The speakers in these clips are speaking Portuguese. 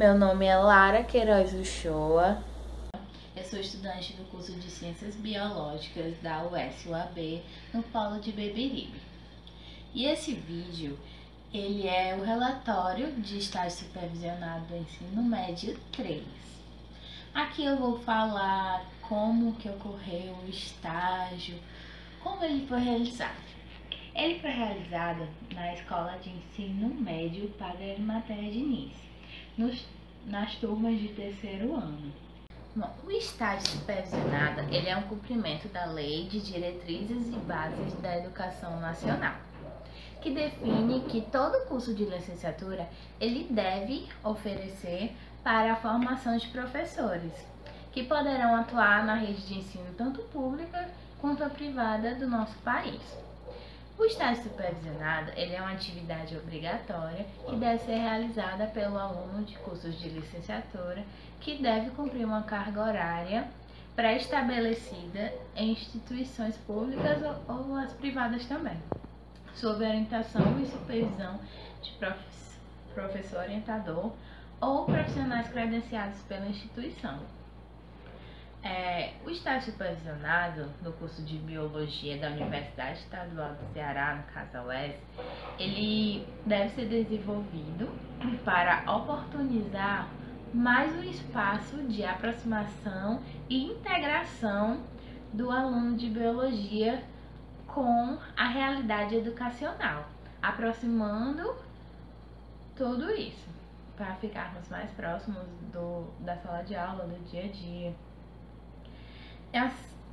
Meu nome é Lara Queiroz Uchoa. Eu sou estudante do curso de Ciências Biológicas da UES-UAB no Polo de Beberibe. E esse vídeo, ele é o relatório de estágio supervisionado do ensino médio 3. Aqui eu vou falar como que ocorreu o estágio, como ele foi realizado. Ele foi realizado na Escola de Ensino Médio Padre Matéria Diniz, nas turmas de terceiro ano. Bom, o estágio supervisionado ele é um cumprimento da Lei de Diretrizes e Bases da Educação Nacional, que define que todo curso de licenciatura ele deve oferecer para a formação de professores, que poderão atuar na rede de ensino tanto pública quanto a privada do nosso país. O estágio supervisionado ele é uma atividade obrigatória que deve ser realizada pelo aluno de cursos de licenciatura que deve cumprir uma carga horária pré-estabelecida em instituições públicas ou as privadas também, sob orientação e supervisão de professor orientador ou profissionais credenciados pela instituição. O estágio supervisionado no curso de Biologia da Universidade Estadual do Ceará, no caso a UES, ele deve ser desenvolvido para oportunizar mais um espaço de aproximação e integração do aluno de Biologia com a realidade educacional, aproximando tudo isso para ficarmos mais próximos da sala de aula, do dia a dia.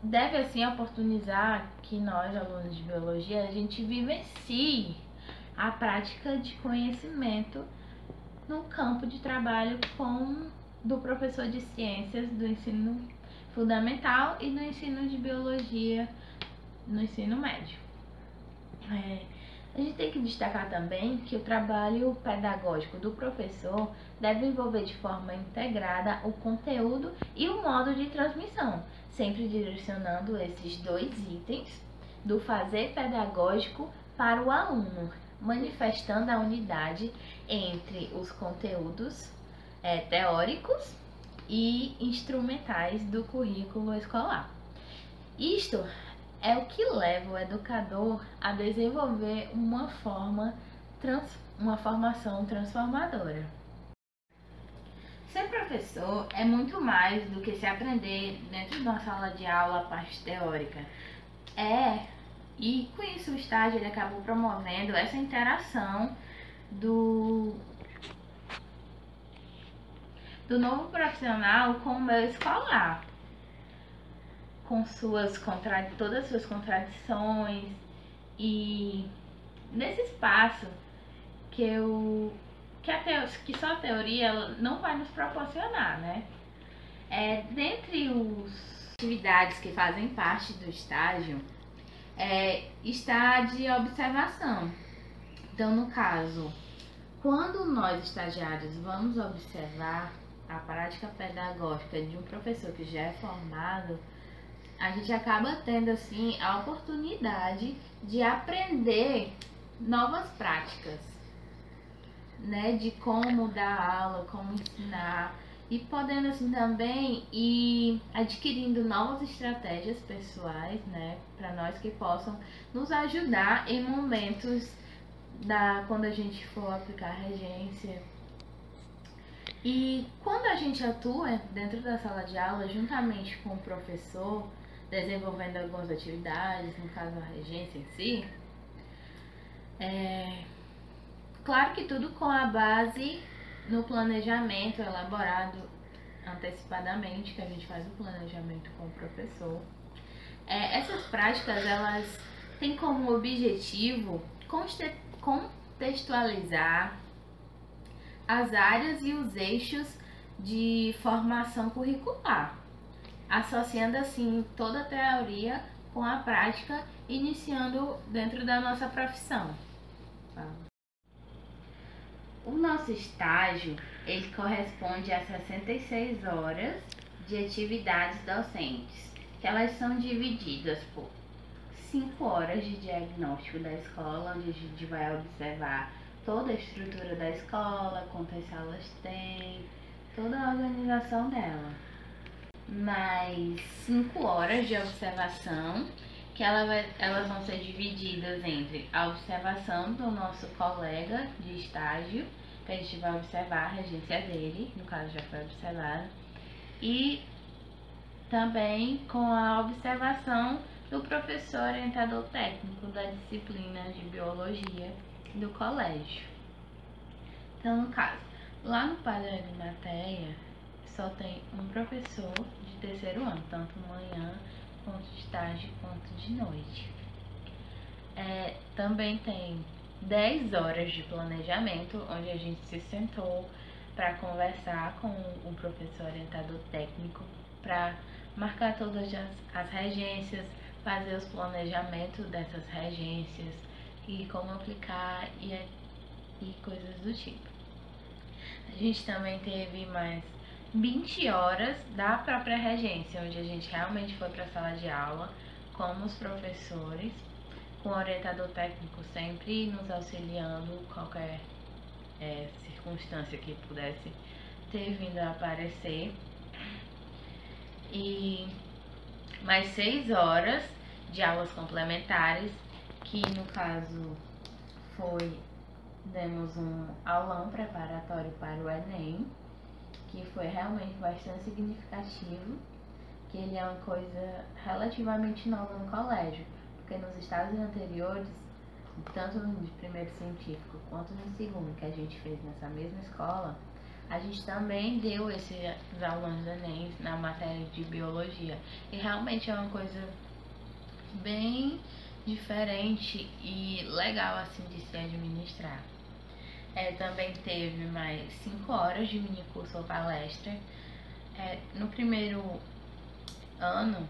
Deve assim oportunizar que nós, alunos de biologia, a gente vivencie a prática de conhecimento no campo de trabalho do professor de ciências do ensino fundamental e do ensino de biologia no ensino médio. A gente tem que destacar também que o trabalho pedagógico do professor deve envolver de forma integrada o conteúdo e o modo de transmissão, sempre direcionando esses dois itens do fazer pedagógico para o aluno, manifestando a unidade entre os conteúdos teóricos e instrumentais do currículo escolar. Isto é o que leva o educador a desenvolver uma formação transformadora. Ser professor é muito mais do que se aprender dentro de uma sala de aula a parte teórica. E com isso o estágio ele acabou promovendo essa interação do novo profissional com o meio escolar, com todas as suas contradições, e nesse espaço que só a teoria não vai nos proporcionar, né? Dentre as atividades que fazem parte do estágio, está de observação. Então, no caso, quando nós estagiários vamos observar a prática pedagógica de um professor que já é formado, a gente acaba tendo assim a oportunidade de aprender novas práticas, né, de como dar aula, como ensinar, e podendo assim também ir adquirindo novas estratégias pessoais, né, para nós que possam nos ajudar em momentos quando a gente for aplicar regência. E quando a gente atua dentro da sala de aula, juntamente com o professor, desenvolvendo algumas atividades, no caso a regência em si, claro que tudo com a base no planejamento elaborado antecipadamente, que a gente faz o planejamento com o professor. Essas práticas, elas têm como objetivo contextualizar as áreas e os eixos de formação curricular, associando assim toda a teoria com a prática, iniciando dentro da nossa profissão. O nosso estágio, ele corresponde a 66 horas de atividades docentes, que elas são divididas por 5 horas de diagnóstico da escola, onde a gente vai observar toda a estrutura da escola, quantas salas tem, toda a organização dela. Mais 5 horas de observação, que elas vão ser divididas entre a observação do nosso colega de estágio, que a gente vai observar a regência dele, no caso já foi observada, e também com a observação do professor orientador técnico da disciplina de biologia do colégio. Então, no caso, lá no padrão de matéria, só tem um professor de terceiro ano, tanto manhã, quanto de tarde, quanto de noite. Também tem 10 horas de planejamento, onde a gente se sentou para conversar com o professor orientador técnico, para marcar todas as regências, fazer os planejamentos dessas regências e como aplicar e coisas do tipo. A gente também teve mais 20 horas da própria regência, onde a gente realmente foi para a sala de aula com os professores, com o orientador técnico sempre nos auxiliando qualquer circunstância que pudesse ter vindo a aparecer. E mais 6 horas de aulas complementares, que no caso demos um aulão preparatório para o Enem, que foi realmente bastante significativo, que ele é uma coisa relativamente nova no colégio, porque nos estágios anteriores, tanto no primeiro científico quanto no segundo, que a gente fez nessa mesma escola, a gente também deu esses aulões do Enem na matéria de biologia, e realmente é uma coisa bem diferente e legal assim de se administrar. Também teve mais 5 horas de mini curso ou palestra. No primeiro ano,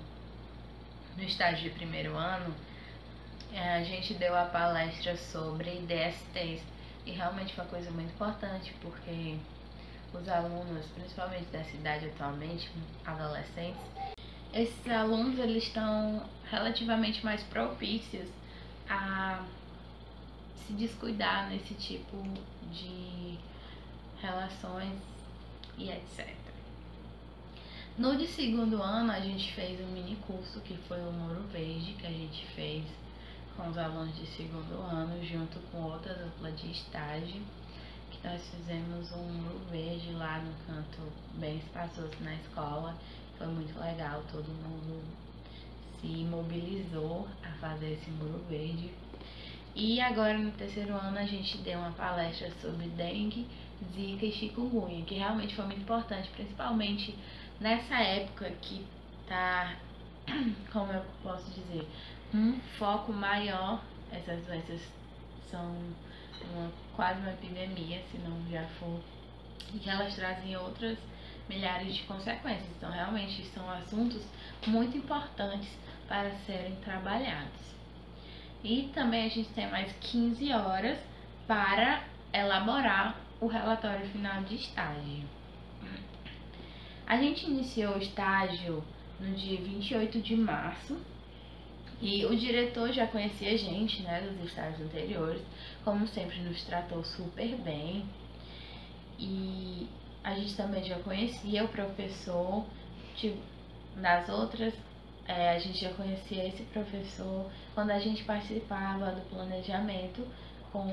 no estágio de primeiro ano, a gente deu a palestra sobre DSTs, e realmente foi uma coisa muito importante, porque os alunos, principalmente dessa idade atualmente, adolescentes, esses alunos eles estão relativamente mais propícios a se descuidar nesse tipo de relações e etc. No de segundo ano, a gente fez um mini curso que foi o Muro Verde, que a gente fez com os alunos de segundo ano, junto com outra dupla de estágio, que nós fizemos um muro verde lá no canto bem espaçoso na escola. Foi muito legal, todo mundo se mobilizou a fazer esse muro verde. E agora no terceiro ano a gente deu uma palestra sobre dengue, zika e chikungunya, que realmente foi muito importante, principalmente nessa época que tá, como eu posso dizer, um foco maior. Essas doenças são quase uma epidemia, se não já for, e que elas trazem outras milhares de consequências. Então realmente são assuntos muito importantes para serem trabalhados. E também a gente tem mais 15 horas para elaborar o relatório final de estágio. A gente iniciou o estágio no dia 28 de março e o diretor já conhecia a gente, né, dos estágios anteriores, como sempre nos tratou super bem, e a gente também já conhecia o professor das outras. A gente já conhecia esse professor quando a gente participava do planejamento com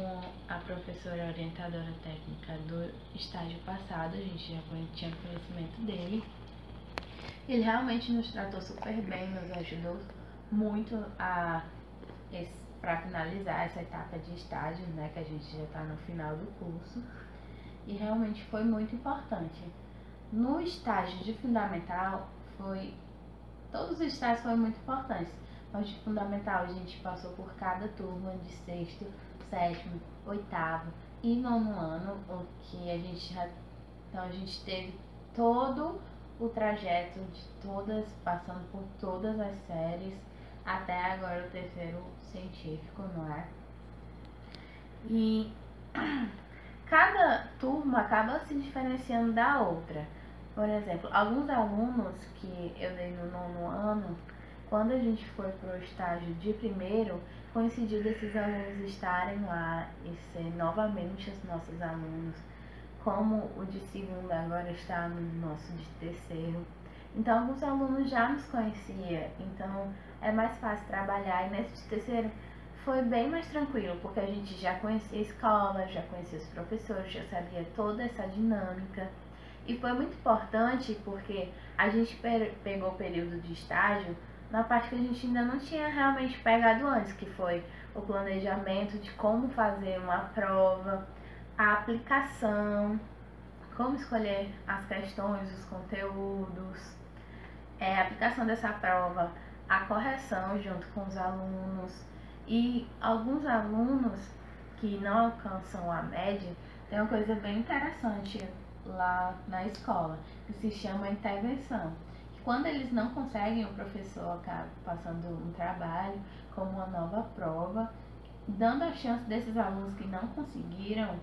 a professora orientadora técnica do estágio passado. A gente já tinha conhecimento dele. Ele realmente nos tratou super bem, nos ajudou muito para finalizar essa etapa de estágio, né, que a gente já está no final do curso, e realmente foi muito importante. No estágio de fundamental, todos os estágios foram muito importantes, mas de fundamental a gente passou por cada turma de sexto, sétimo, oitavo e nono ano, o que então a gente teve todo o trajeto de todas, passando por todas as séries, até agora o terceiro científico, não é? E cada turma acaba se diferenciando da outra. Por exemplo, alguns alunos que eu dei no nono ano, quando a gente foi para o estágio de primeiro, coincidiu desses alunos estarem lá e ser novamente os nossos alunos, como o de segundo agora está no nosso de terceiro. Então, alguns alunos já nos conheciam, então é mais fácil trabalhar. E nesse de terceiro foi bem mais tranquilo, porque a gente já conhecia a escola, já conhecia os professores, já sabia toda essa dinâmica. E foi muito importante porque a gente pegou o período de estágio na parte que a gente ainda não tinha realmente pegado antes, que foi o planejamento de como fazer uma prova, a aplicação, como escolher as questões, os conteúdos, a aplicação dessa prova, a correção junto com os alunos. E alguns alunos que não alcançam a média, tem uma coisa bem interessante lá na escola, que se chama intervenção. Quando eles não conseguem, o professor acaba passando um trabalho como uma nova prova, dando a chance desses alunos que não conseguiram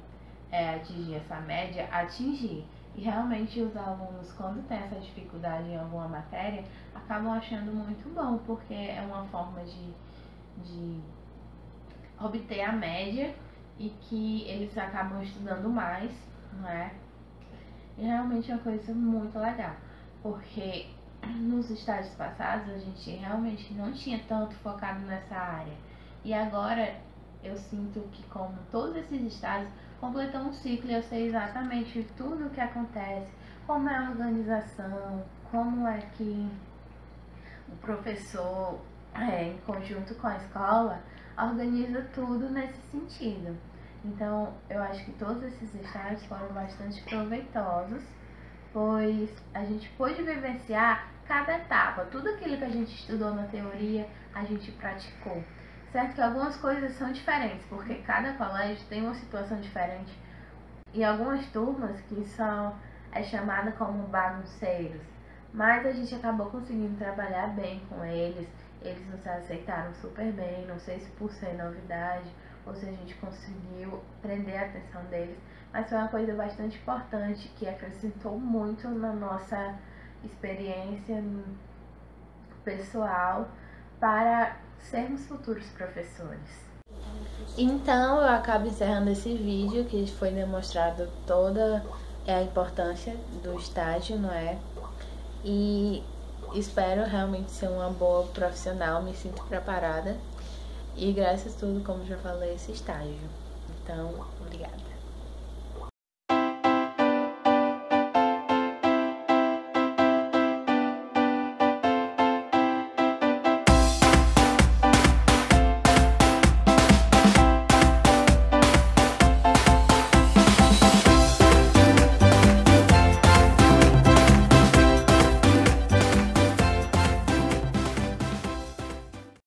atingir essa média, atingir. E realmente os alunos, quando tem essa dificuldade em alguma matéria, acabam achando muito bom, porque é uma forma de obter a média e que eles acabam estudando mais, não é? E realmente é uma coisa muito legal, porque nos estágios passados a gente realmente não tinha tanto focado nessa área. E agora eu sinto que, como todos esses estágios completam um ciclo, eu sei exatamente tudo o que acontece, como é a organização, como é que o professor, em conjunto com a escola, organiza tudo nesse sentido. Então, eu acho que todos esses estágios foram bastante proveitosos, pois a gente pôde vivenciar cada etapa, tudo aquilo que a gente estudou na teoria, a gente praticou. Certo que algumas coisas são diferentes, porque cada colégio tem uma situação diferente, e algumas turmas que são chamadas como bagunceiros, mas a gente acabou conseguindo trabalhar bem com eles nos aceitaram super bem, não sei se por ser novidade ou se a gente conseguiu prender a atenção deles, mas foi uma coisa bastante importante que acrescentou muito na nossa experiência pessoal para sermos futuros professores. Então eu acabo encerrando esse vídeo que foi demonstrado toda a importância do estágio, não é? E espero realmente ser uma boa profissional, me sinto preparada. E graças a tudo, como já falei, esse estágio. Então, obrigada.